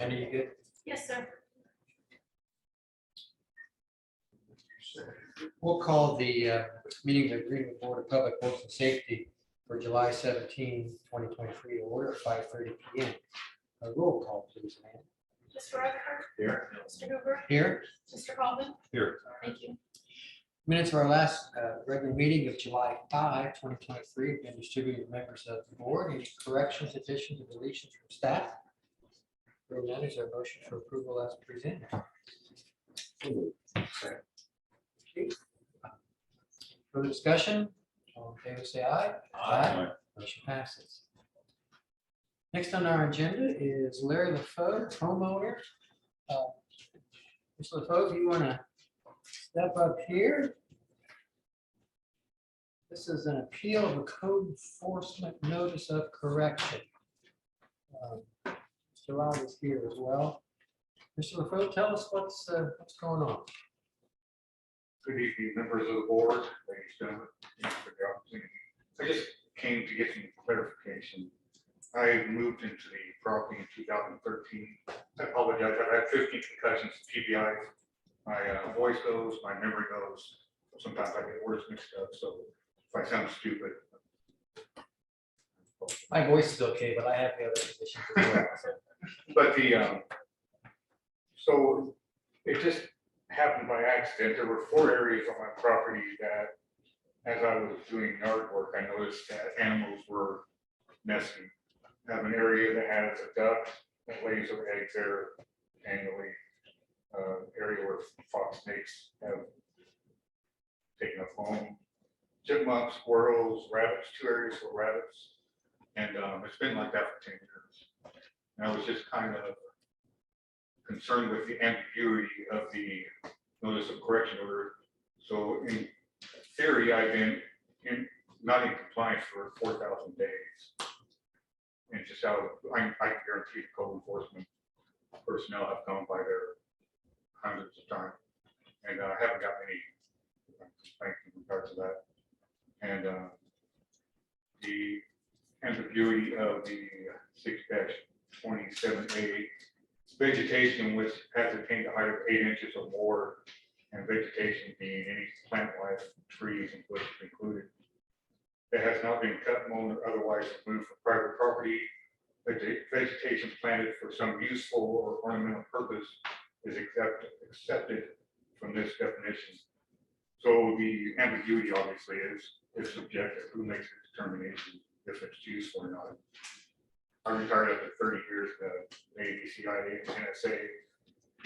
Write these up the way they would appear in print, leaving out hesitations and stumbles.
Andy, you good? Yes, sir. We'll call the meeting of the Greenwood Board of Public Works and Safety for July 17, 2023, to order at 5:30 p.m. A roll call, please, ma'am. Mr. Rutherford. Here. Mr. Hoover. Here, Mr. Coleman. Here. Thank you. minutes of our last regular meeting of July 5, 2023 have been distributed to members of the board. Any corrections, additions, or deletions from staff? Hearing none, is there a motion for approval as presented? Further discussion? All in favor, say aye. Motion passes. Next on our agenda is Larry LaFoe, homeowner. Mr. LaFoe, if you want to step up here. This is an appeal of a code enforcement notice of correction. Mr. Lau is here as well. Mr. LaFoe, tell us what's going on. Good evening, members of the board, ladies and gentlemen. Thank you for the opportunity. I just came to get some clarification. I moved into the property in 2013. I apologize, I've had 15 concussions, TBIs. My voice goes, my memory goes. Sometimes I get words mixed up, so if I sound stupid. My voice is okay, but I have the other conditions as well. So. But so it just happened by accident. There were 4 areas on my property that, as I was doing yard work, I noticed that animals were nesting. I have an area that has a duck that lays her eggs there annually. Area where fox snakes have taken a home. Chipmunks, squirrels, rabbits, 2 areas for rabbits. And it's been like that for 10 years. And I was just kind of concerned with the ambiguity of the notice of correction order. So in theory, I've been not in compliance for 4,000 days. And just out of, I can guarantee the code enforcement personnel have gone by there hundreds of times. And I haven't got any complaints in regards to that. And the ambiguity of the 6-27A vegetation, which has attained a height of 8 inches or more, and vegetation being any plant life, trees and bushes included, that has not been cut, mown, or otherwise removed from private property. Vegetation planted for some useful or ornamental purpose is accepted from this definition. So the ambiguity obviously is subjective. Who makes the determination if it's useful or not? I retired after 30 years at the ABCIA and NSA.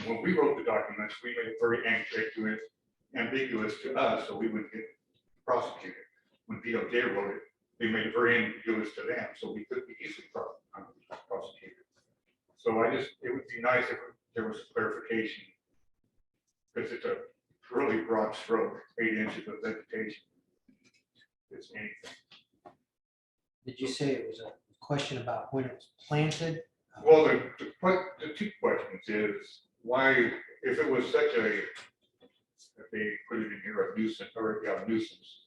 When we wrote the documents, we made it very ambiguous to us, so we would get prosecuted. When DOJ wrote it, they made it very ambiguous to them, so we could be easily prosecuted. So it would be nice if there was clarification, because it's a really broad stroke, 8 inches of vegetation. It's anything. Did you say it was a question about when it was planted? Well, the 2 questions is why, if it was such a, if they put it in here a nuisance, or a nuisance,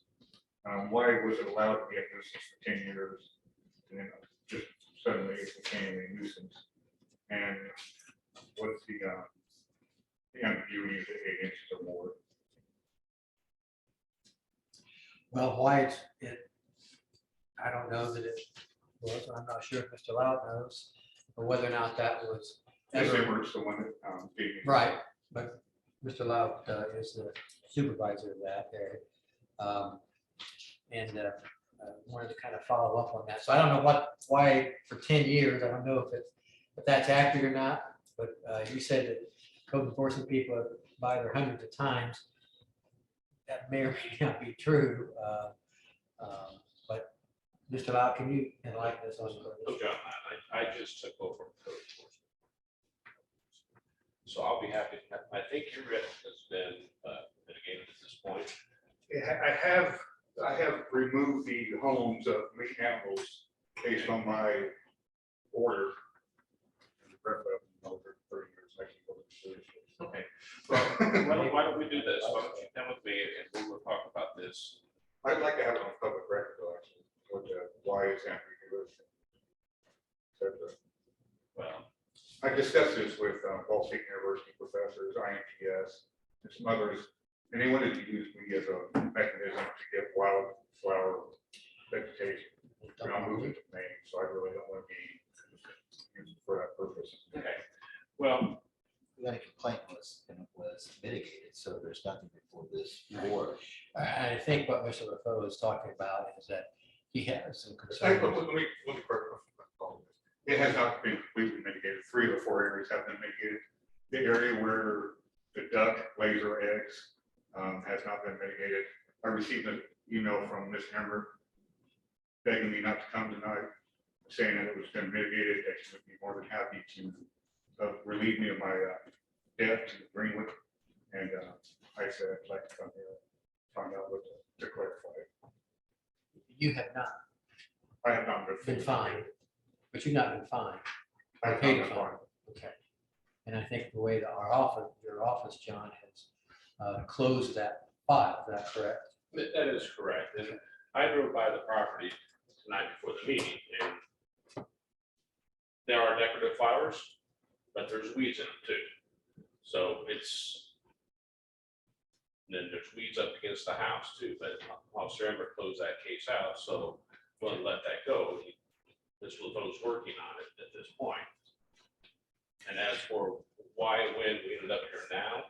why was it allowed to be a nuisance for 10 years? And then just suddenly it became a nuisance. And what's the ambiguity of the 8 inches or more? Well, why I don't know that it was. I'm not sure if Mr. Loud knows, or whether or not that was ever. Zimmer's the one that gave me. Right, but Mr. Loud is the supervisor of that area. And wanted to kind of follow up on that. So I don't know why for 10 years, I don't know if that's accurate or not, but you said that code enforcement people have by there hundreds of times. That may or may not be true. But Mr. Lau, can you enlighten us on So John, I just took over code enforcement. So I'll be happy. I think your risk has been mitigated at this point. I have removed the homes of meat animals based on my order. Over 30 years, I can go seriously. Okay. Well, why don't we do this? Why don't you come with me and we'll talk about this. I'd like to have it on public record, though, actually, what why is ambiguous. Well, I discussed this with Ball State University professors, INTS, and some others, and they wanted to use me as a mechanism to get wildflower vegetation. And I'm moving to Maine, so I really don't want to be used for that purpose. Okay, well, We got a complaint was, and it was mitigated, so there's nothing before this board. I think what Mr. LaFoe is talking about is that he has some Let concerns. me correct myself. It has not been completely mitigated. 3 of the 4 areas have been mitigated. The area where the duck lays her eggs has not been mitigated. I received an email from Ms. Hammer begging me not to come tonight, saying that it was been mitigated, that she would be more than happy to relieve me of my debt to Greenwood. And I said, I'd like to come here and find out what to clarify. You have not I have not been fined, but you've not been fined. I have Paid not a been fine. fined. Okay. And I think the way that your office, John, has closed that file, is that correct? that is correct. And I drove by the property tonight before the meeting, and there are decorative flowers, but there's weeds in them too. So then there's weeds up against the house too, but Officer Emmer closed that case out, so we'll let that go. This was working on it at this point. And as for why and when we ended up here now,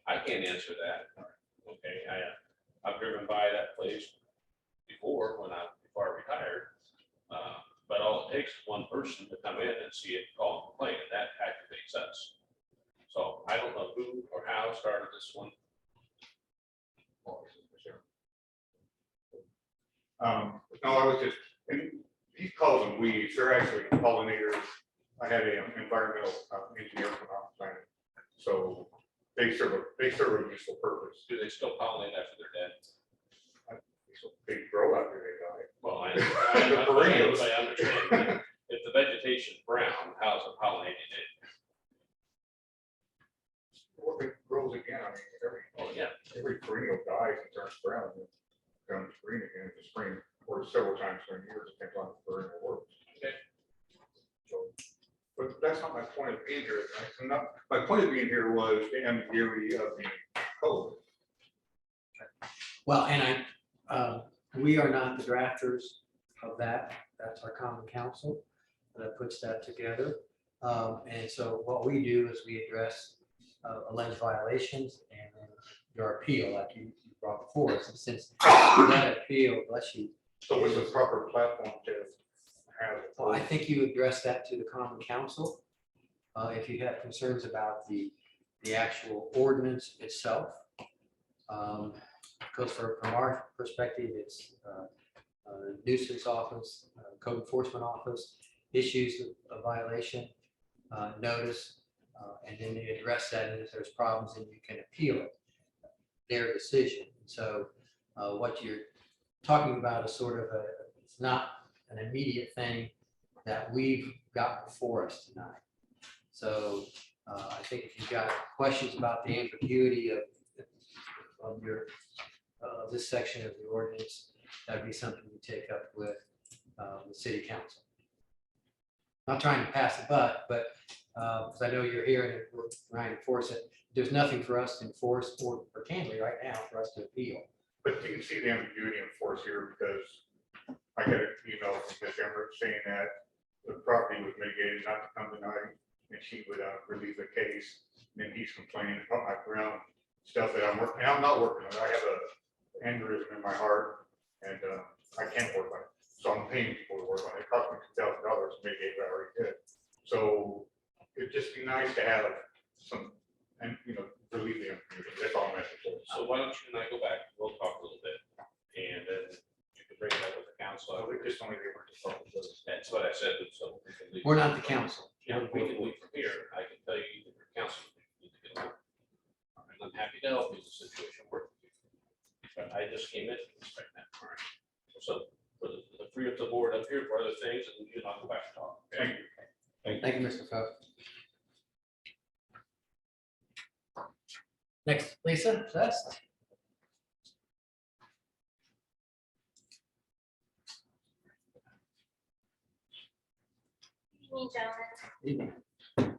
I can't answer that. Okay, I've driven by that place before before I retired. But all it takes is one person to come in and see it, call and complain, and that activates us. So I don't know who or how started this one. No, I was just, and he calls them weeds, they're actually pollinators. I had an environmental engineer from out planning, so they serve a useful purpose. Do they still pollinate after they're dead? So they grow out there, they die. Well, The perennials. I understand. If the vegetation's brown, how's it pollinating it? Well, it grows again, I mean, Yeah. every perennial dies and turns brown, and comes green again in the spring, or several times during the year, depends on the perennial works. Okay. So, but that's not my point of being here tonight. So my point of being here was the ambiguity of the code. Well, and we are not the drafters of that. That's our common council that puts that together. And so what we do is we address alleged violations and then your appeal, like you brought before us. And since that appeal, bless you, So it's a proper platform to have. well, I think you address that to the common council. If you have concerns about the actual ordinance itself. Because from our perspective, it's nuisance office, code enforcement office, issues a violation, notice, and then they address that, and if there's problems, then you can appeal it, their decision. So what you're talking about is sort of it's not an immediate thing that we've got before us tonight. So I think if you've got questions about the ambiguity of your this section of the ordinance, that'd be something you take up with the city council. Not trying to pass the buck, but because I know you're here and we're trying to enforce it. There's nothing for us to enforce or can be right now for us to appeal. But you can see the ambiguity in force here because I got an email from Ms. Emmerich saying that the property was mitigated not to come tonight and she would relieve the case. And then he's complaining about my ground stuff that I'm working, and I'm not working on it. I have a aneurysm in my heart and I can't work on it. So I'm paying people to work on it. It cost me $2,000 to mitigate what I already did. So it'd just be nice to have some, and relieve the ambiguity. That's all I'm asking for. So why don't you and I go back, we'll talk a little bit, and then you can bring it up with the council. So we just only they were just talking about this. That's what I said, so we can leave. We're not the council. Yeah, we can leave from here. I can tell you that your council needs to get along. And I'm happy to help you in the situation work. But I just came in to inspect that. All right. So for the free up the board up here for other things, and you and I'll go back and talk. Okay? Thank you, Mr. Foe. Next, Lisa, Zest. Evening, gentlemen. Evening.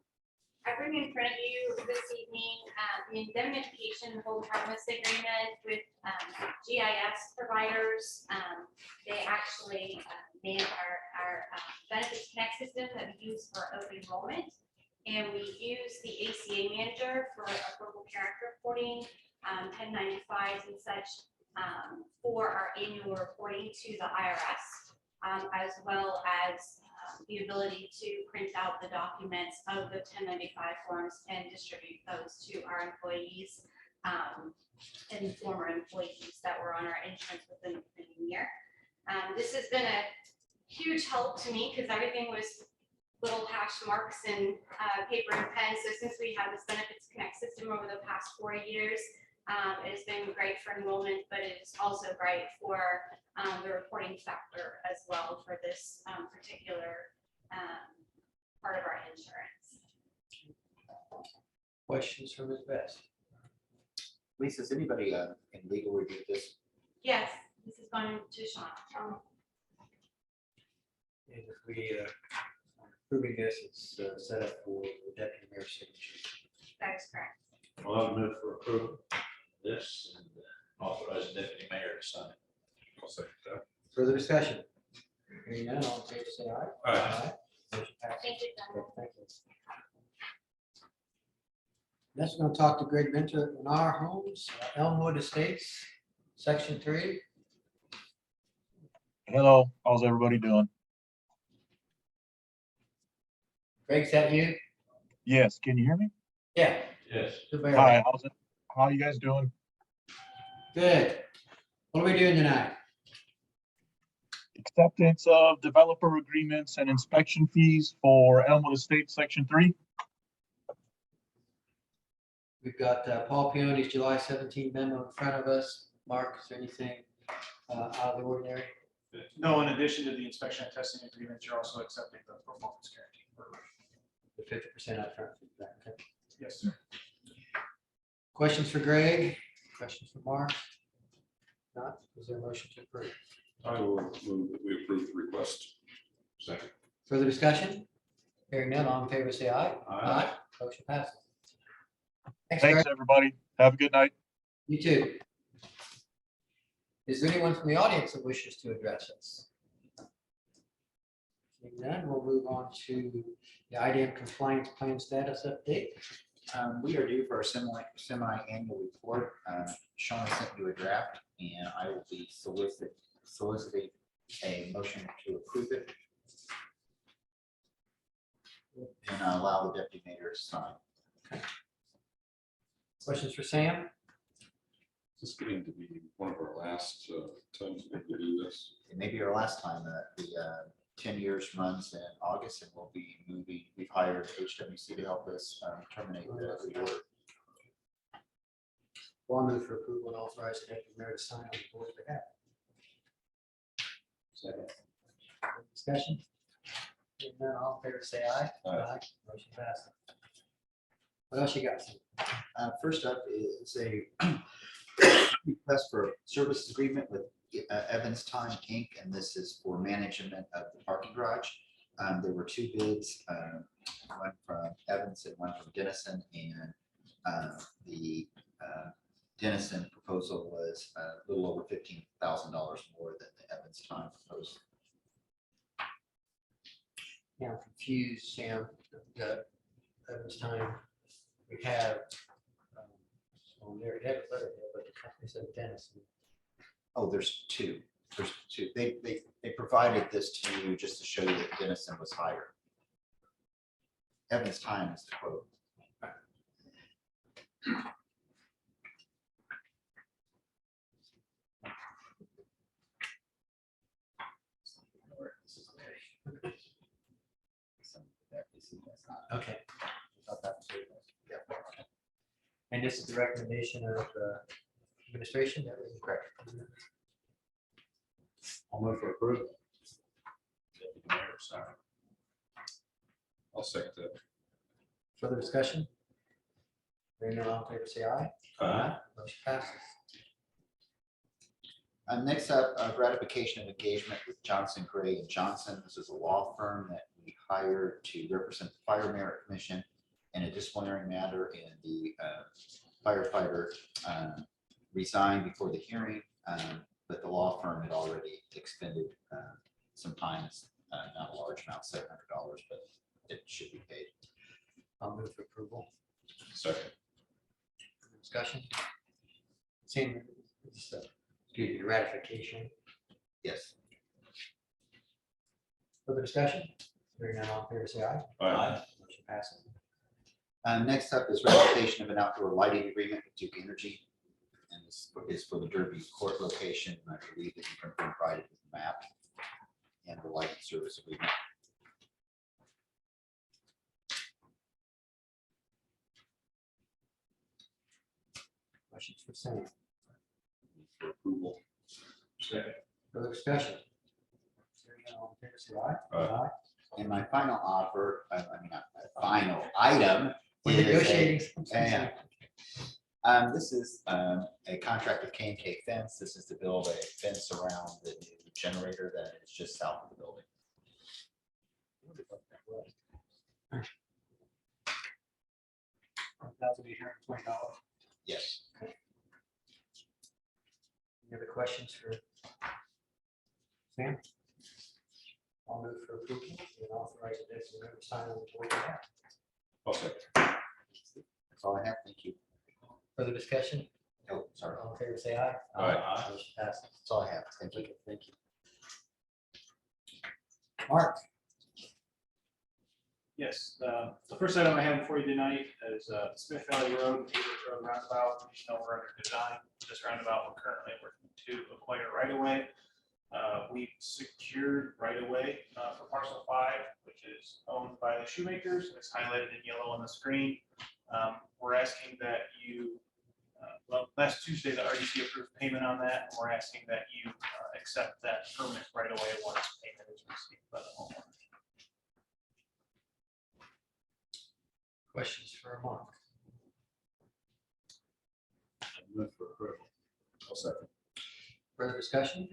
I bring in front of you this evening the indemnification hold harmless agreement with GIS providers. They actually manage our benefits connect system that we use for open enrollment. And we use the ACA manager for affordable care act reporting, 1095s and such for our annual reporting to the IRS, as well as the ability to print out the documents of the 1095 forms and distribute those to our employees and former employees that were on our insurance within a year. This has been a huge help to me because everything was little hash marks and paper and pen. So since we have this Benefits Connect system over the past 4 years, it has been great for enrollment, but it is also great for the reporting factor as well for this particular part of our insurance. Questions from Ms. Best? Lisa, has anybody in legal review this? Yes, this is going to Sean. And if we approving this, it's set up for the deputy mayor's signature. That is correct. Well, I'll move for approval of this and authorize the deputy mayor to sign. I'll second that. Further discussion? Hearing none, all in favor, say aye. Aye. Motion passes. Thank you, John. Thank you. Next, we're going to talk to Greg Minter in our homes, Elmwood Estates, Section 3. Hello, how's everybody doing? Greg, is that you? Yes, can you hear me? Yeah. Yes. Good, Barry. Hi, how's it? How you guys doing? Good. What are we doing tonight? Acceptance of developer agreements and inspection fees for Elmwood Estates Section 3. We've got Paul Peoni's July 17 memo in front of us. Mark, is there anything out of the ordinary? No, in addition to the inspection and testing agreements, you're also accepting the performance guarantee. The 50% upfront feedback. Okay. Yes, sir. Questions for Greg? Questions for Mark? Not? Is there a motion to approve? I will move that we approve the request. Second. Further discussion? Hearing none, all in favor, say aye. Aye. Motion passes. Thanks, Thanks, Greg. everybody. Have a good night. You too. Is there anyone from the audience that wishes to address us? Seeing none, we'll move on to the IDM compliance plan status update. We are due for our semi-annual report. Sean sent you a draft, and I will be soliciting a motion to approve it. And allow the deputy mayor to sign. Questions for Sam? This is getting to be one of our last times we can do this. It may be our last time. The 10 years runs in August, and we'll be moving. We've hired HWC to help us terminate the order. Well, I'll move for approval and authorize the deputy mayor to sign on the board's behalf. Second. Discussion? Hearing none, all in favor, say aye. Aye. Motion passes. What else you got? Sam? First up is a request for a service agreement with Evans Time Inc., and this is for management of the parking garage. There were two bids, one from Evans and one from Dennison, and the Dennison proposal was a little over $15,000 more than the Evans Time proposal. Yeah, I'm confused, Sam. At this time, we have, well, there, they have a letter there, but the company said Dennison. Oh, there's two. There's two. They provided this to you just to show you that Dennison was higher. Evans Time is the quote. Okay. And this is the recommendation of administration, that was correct. I'll move for approval. Deputy mayor to sign. I'll second that. Further discussion? Hearing none, all in favor, say aye. Motion passes. Next up, ratification of engagement with Johnson, Gray and Johnson. This is a law firm that we hired to represent the Fire Merit Commission in a disciplinary matter, and the firefighter resigned before the hearing, but the law firm had already expended some time, not a large amount, $700, but it should be paid. I'll move for approval. Second. Discussion. Same, excuse me, ratification. Yes. Further discussion? Hearing none, all in favor, say aye. Aye. Motion passes. Next up is ratification of an outdoor lighting agreement with Duke Energy. And this is for the Derby Court location. I believe that you can provide it with the map and the lighting service agreement. Questions for Sam? For approval. Further discussion? Hearing none, all in favor, say aye. Aye. And my final offer, not my final item. We're is a- negotiating. Yeah. This is a contract with K&K Fence. This is to build a fence around the new generator that is just south of the building. $1,820. Yes. Any other questions for Sam? I'll move for approval and authorize the next member to sign on the board. I'll second. That's all I have. Thank you. Further discussion? Oh, sorry. All in favor, say aye. Aye. Motion passes. That's all I have. Thank you. Okay, thank you. Mark? Yes, the first item I have for you tonight is Smith Valley Road, Hayward Road roundabout. You know, we're under design. This roundabout, we're currently working to acquire right away. We secured right away for parcel 5, which is owned by the Shoemakers. It's highlighted in yellow on the screen. We're asking that you, last Tuesday, the RDC approved payment on that. And we're asking that you accept that permit right away once payment is received by the homeowner. Questions for Mark? Move for approval. I'll second. Further discussion?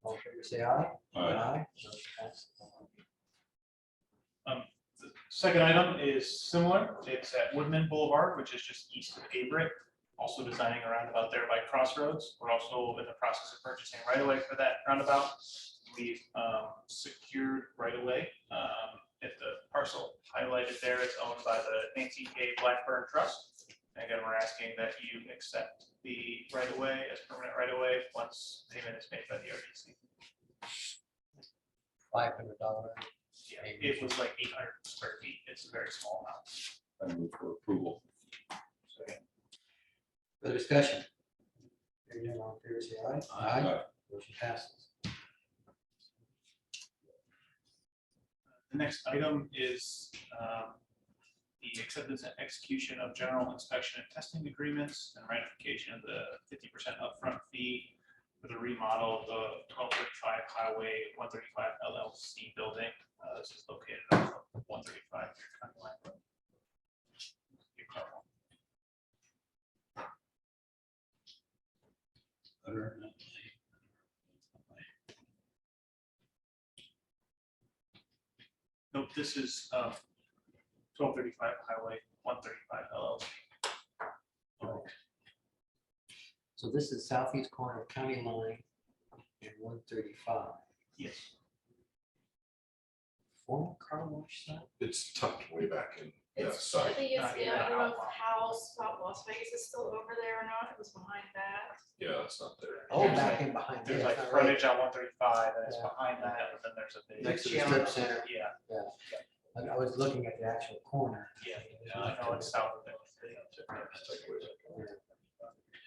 All in favor, say aye. Aye. Motion passes. The second item is similar. It's at Woodman Boulevard, which is just east of Abrick. Also designing a roundabout there by Crossroads. We're also in the process of purchasing right away for that roundabout. We've secured right away. At the parcel highlighted there, it's owned by the Nancy K. Blackburn Trust. Again, we're asking that you accept the right of way as permanent right of way once payment is made by the RDC. $500. Yeah, it was like 800 square feet. It's a very small amount. I move for approval. Further discussion? Hearing none, all in favor, say aye. Aye. Motion passes. The next item is the acceptance and execution of general inspection and testing agreements and ratification of the 50% upfront fee for the remodel of the 1235 Highway 135 LLC building. This is located on 135 County Line Road. Nope, this is 1235 Highway 135 LLC. So this is southeast corner of County Line and 135. Yes. Former car wash site? It's tucked way back in that It's, side. I think it's, Yeah, I don't know if the house, about Las Vegas is still over there or not. It was behind that. Yeah, it's not there. Oh, back in behind. There's there, like it's not right. frontage on 135 and it's Yeah. behind that, and then there's a big. Next to the strip center. Yeah, I was looking at the actual corner. yeah, I know it's south of it.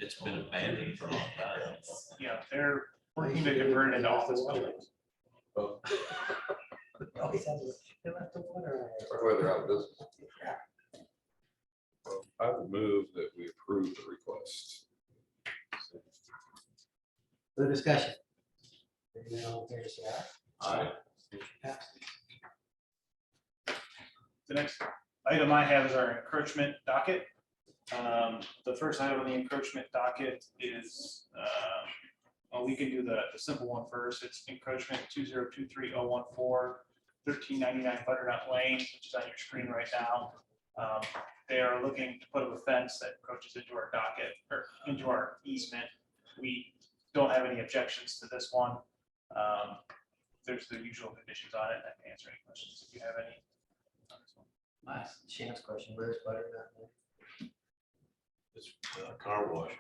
It's been abandoned for a long time. Yeah, they're working to convert it into office buildings. Always had to- they left the water. Or they're out of business. I would move that we approve the request. Further discussion? Hearing none, all in favor, say aye. Aye. Motion passes. The next item I have is our encroachment docket. The first item on the encroachment docket is, well, we can do the simple one first. It's encroachment 2023014 1399 Butternut Lane, which is on your screen right now. They are looking to put up a fence that approaches into our docket or into our easement. We don't have any objections to this one. There's the usual conditions on it. I can answer any questions if you have any. on this one. Last chance question, where's Butternut? It's a car wash.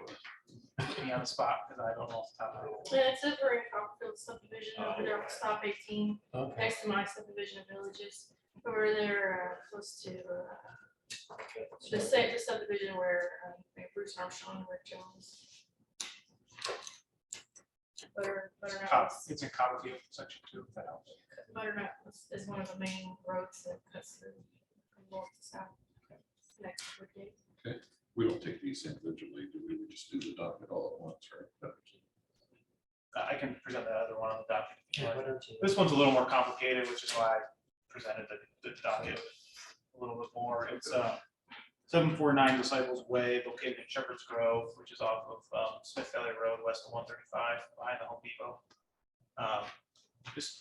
Put me on the spot because I don't know off the top of my head. Yeah, it's over in Copperfield subdivision over there on stop 18, Okay. next to my subdivision of villages. Over there, close to the subdivision where Bruce Armstrong and Rick Jones. Butternut It's in Copperfield, section 2 of that house. is one of the main roads that cuts through from north to south. Next to the gate. We don't take these individually, do we? We just do the docket all at once, right? I can present that other one on the document. if you Yeah, like. why don't you? This one's a little more complicated, which is why I presented the docket a little bit more. It's 749 Disciples Way, located in Shepherd's Grove, which is off of Smith Valley Road, west of 135, behind the Home Depot.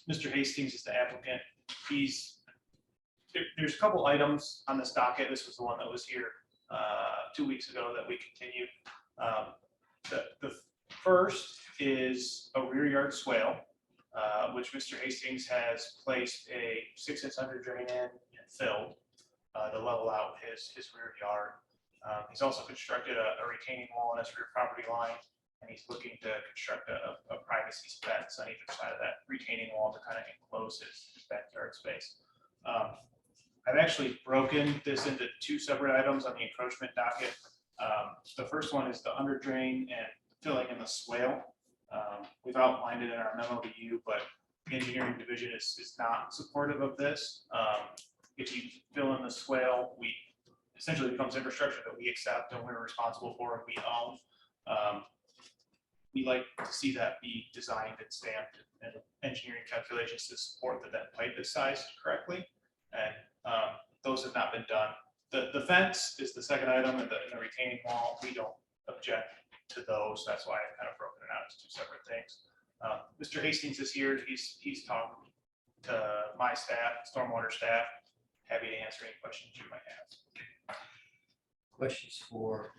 Mr. Hastings is the applicant. There's a couple items on this docket. This was the one that was here 2 weeks ago that we continued. The first is a rear yard swale, which Mr. Hastings has placed a 6-inch under drain in and filled to level out his rear yard. He's also constructed a retaining wall on his rear property line, and he's looking to construct a privacy fence on either side of that retaining wall to kind of enclose his backyard space. I've actually broken this into 2 separate items on the encroachment docket. The first one is the under drain and filling in the swale. We've outlined it in our memo to you, but the engineering division is not supportive of this. If you fill in the swale, we essentially becomes infrastructure that we accept and we're responsible for and we own. We like to see that be designed and stamped and engineering calculations to support that pipe is sized correctly. And those have not been done. The fence is the second item, and the retaining wall, we don't object to those. That's why I've kind of broken it out as 2 separate things. Mr. Hastings is here. He's talked to my staff, stormwater staff. Happy to answer any questions you might have. Questions for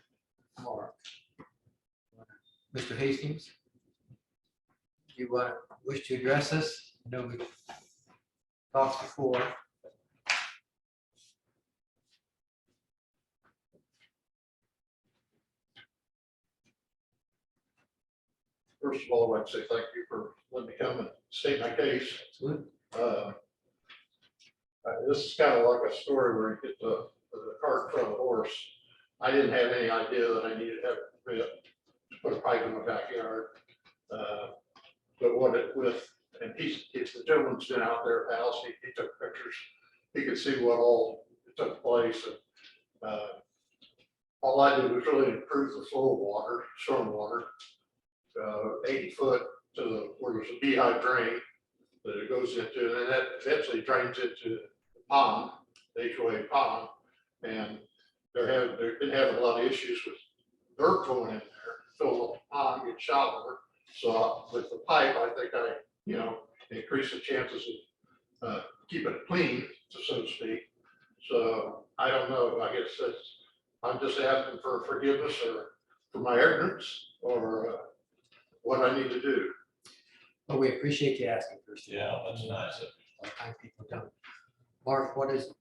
Mark? Mr. Hastings? Do you wish to address this? I know we've talked before. First of all, I'd like to say thank you for letting me come and state my case. This is kind of like a story where you get the cart in front of the horse. I didn't have any idea that I needed to have a permit to put a pipe in my backyard. But what it with, and the gentleman's been out there at the house, he took pictures. He could see what all took place. And all I did was really improve the flow of water, storm water. 80 foot to where there's a beehive drain that it goes into, and then that eventually drains into the pond, the HOA pond. And they've been having a lot of issues with dirt going in there, filling up the pond, get shallower. So with the pipe, I think I, increase the chances of keeping it clean, so to speak. So I don't know, I guess I'm just asking for forgiveness or for my ignorance or what I need to do. But we appreciate you asking first. Yeah, that's nice. A lot of times people don't. Mark, what is,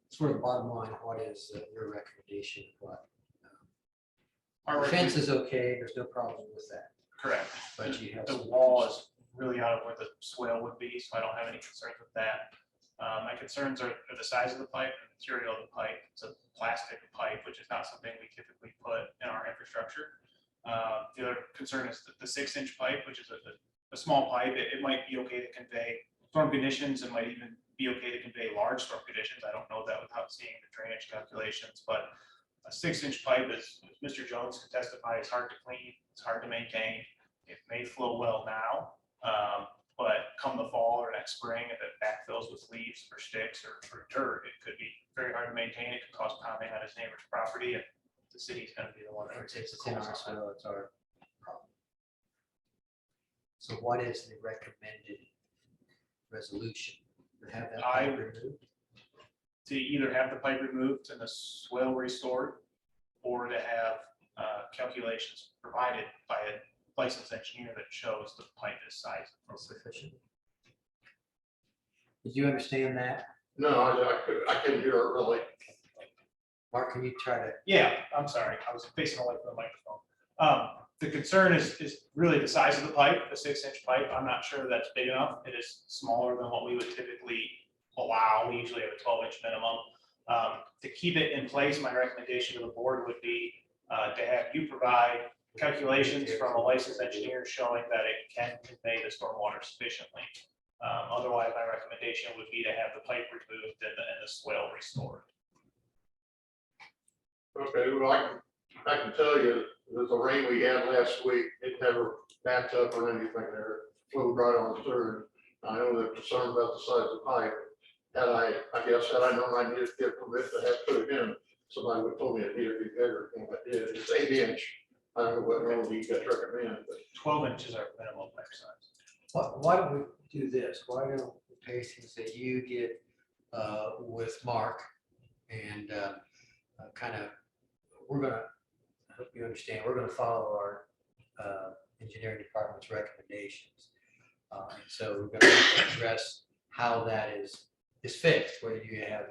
sort of the bottom line, what is your recommendation? What? Our The fence is okay, there's no problem with that, Correct. but you have. The some- wall is really out of where the swale would be, so I don't have any concerns with that. My concerns are the size of the pipe and the material of the pipe. It's a plastic pipe, which is not something we typically put in our infrastructure. The other concern is the 6-inch pipe, which is a small pipe. It might be okay to convey storm conditions. It might even be okay to convey large storm conditions. I don't know that without seeing the drainage calculations, but a 6-inch pipe, as Mr. Jones can testify, is hard to clean. It's hard to maintain. It may flow well now, but come the fall or next spring, if it backfills with leaves or sticks or dirt, it could be very hard to maintain. It could cause pounding on his neighbor's property, and the city's going to be the one that takes the It's in our calls on soil, it's our problem. So what is the recommended resolution? to have that I- pipe removed? To either have the pipe removed and the swale restored, or to have calculations provided by a licensed engineer that shows the pipe is size. Sufficient. Did you understand that? No, I couldn't hear it really. Mark, can you try to? Yeah, I'm sorry, I was facing away from the microphone. The concern is really the size of the pipe, the 6-inch pipe. I'm not sure that's big enough. It is smaller than what we would typically allow. We usually have a 12-inch minimum. To keep it in place, my recommendation to the board would be to have you provide calculations from a licensed engineer showing that it can convey the stormwater sufficiently. Otherwise, my recommendation would be to have the pipe removed and the swale restored. Okay, well, I can tell you that the rain we had last week, it never backed up or anything there. It flowed right on through. I know they're concerned about the size of the pipe. Had I guess had I known I needed to get permit to have put it in, somebody would told me it needed to be bigger than what it is. It's 8-inch. I don't know what normally you guys recommend, but 12 inches are minimum pipe size. Why don't we do this? Why don't the pacings that you get with Mark and kind of, I hope you understand, we're gonna follow our engineering department's recommendations. And so we're gonna address how that is fixed, whether you have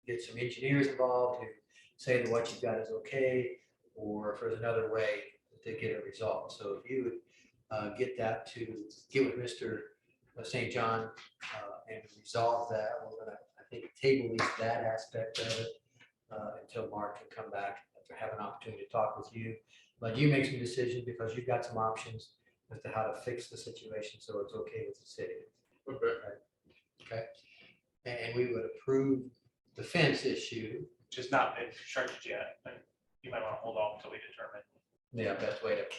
get some engineers involved who say that what you've got is okay, or if there's another way to get it resolved. So if you would get with Mr. St. John and resolve that, we're gonna, I think, table at least that aspect of it until Mark can come back to have an opportunity to talk with you. Let you make some decisions because you've got some options as to how to fix the situation so it's okay with the city. okay. Okay. And we would approve the fence issue. Which has not been constructed yet, and you might want to hold off until we determine. Yeah, best way to if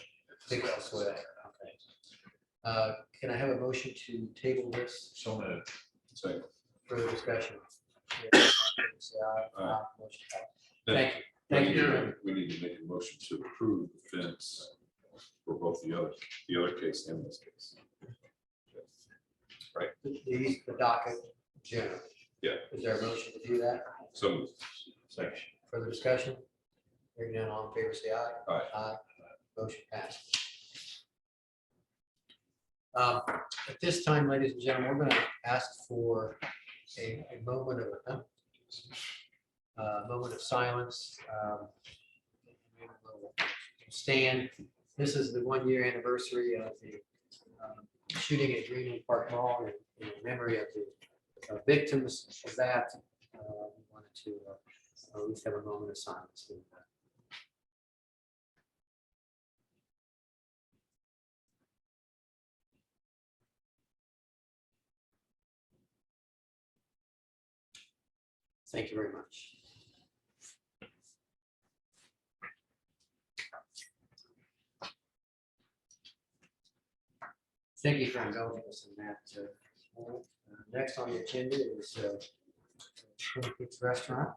the fix swale the is swale. there or not. Okay. Can I have a motion to table this? So moved. Second. Further discussion? Yeah, say aye. Aye. Motion passed. Thank you. Thank you. We need to make a motion to approve the fence for both the other case and this case. The docket general. Yeah. Is there a motion to do that? So, Second. Further discussion? Hearing none, all in favor, say aye. Aye. Aye. Motion passed. At this time, ladies and gentlemen, we're going to ask for a moment of silence. We will stand. This is the 1-year anniversary of the shooting at Greenwood Park Mall in memory of the victims of that. We wanted to at least have a moment of silence. Thank you very much. Thank you for indulging us in that. Next on the agenda is Twin Peaks Restaurant.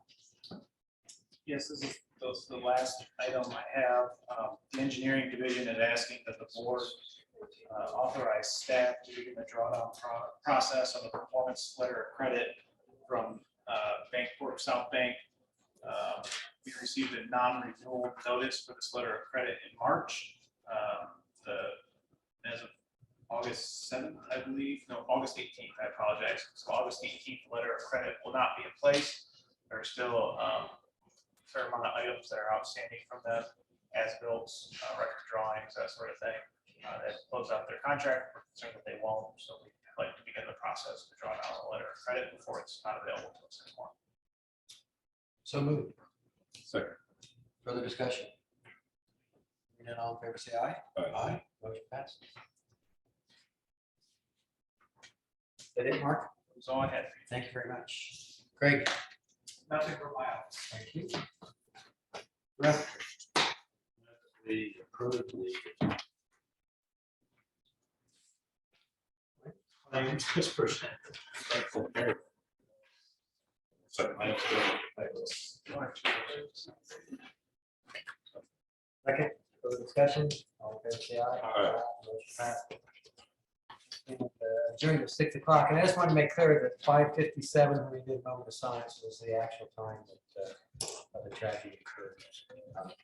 Yes, this is the last item I have. The engineering division is asking that the board authorize staff to begin the drawdown process on the performance letter of credit from Bancorp South Bank. We received a non-renewal notice for this letter of credit in March. As of August 7th, I believe, no, August 18th, I apologize. So August 18th, the letter of credit will not be in place. There are still a fair amount of items that are outstanding from them, as-built, record drawings, that sort of thing, that close out their contract. We're concerned that they won't, so we'd like to begin the process to draw down a letter of credit before it's not available to us anymore. So moved. second. Further discussion? Hearing none, all in favor, say aye. Aye. Motion passes. Is that it, Mark? That's all I had. Thank you very much. Craig? Nothing for my office. Thank you. Rep. We approved the claims as presented. Second. Second, further discussion? All in favor, say aye. Aye. Motion passed. During the 6 o'clock, and I just want to make clear that 5:57 when we did moment of silence was the actual time that the tragedy occurred.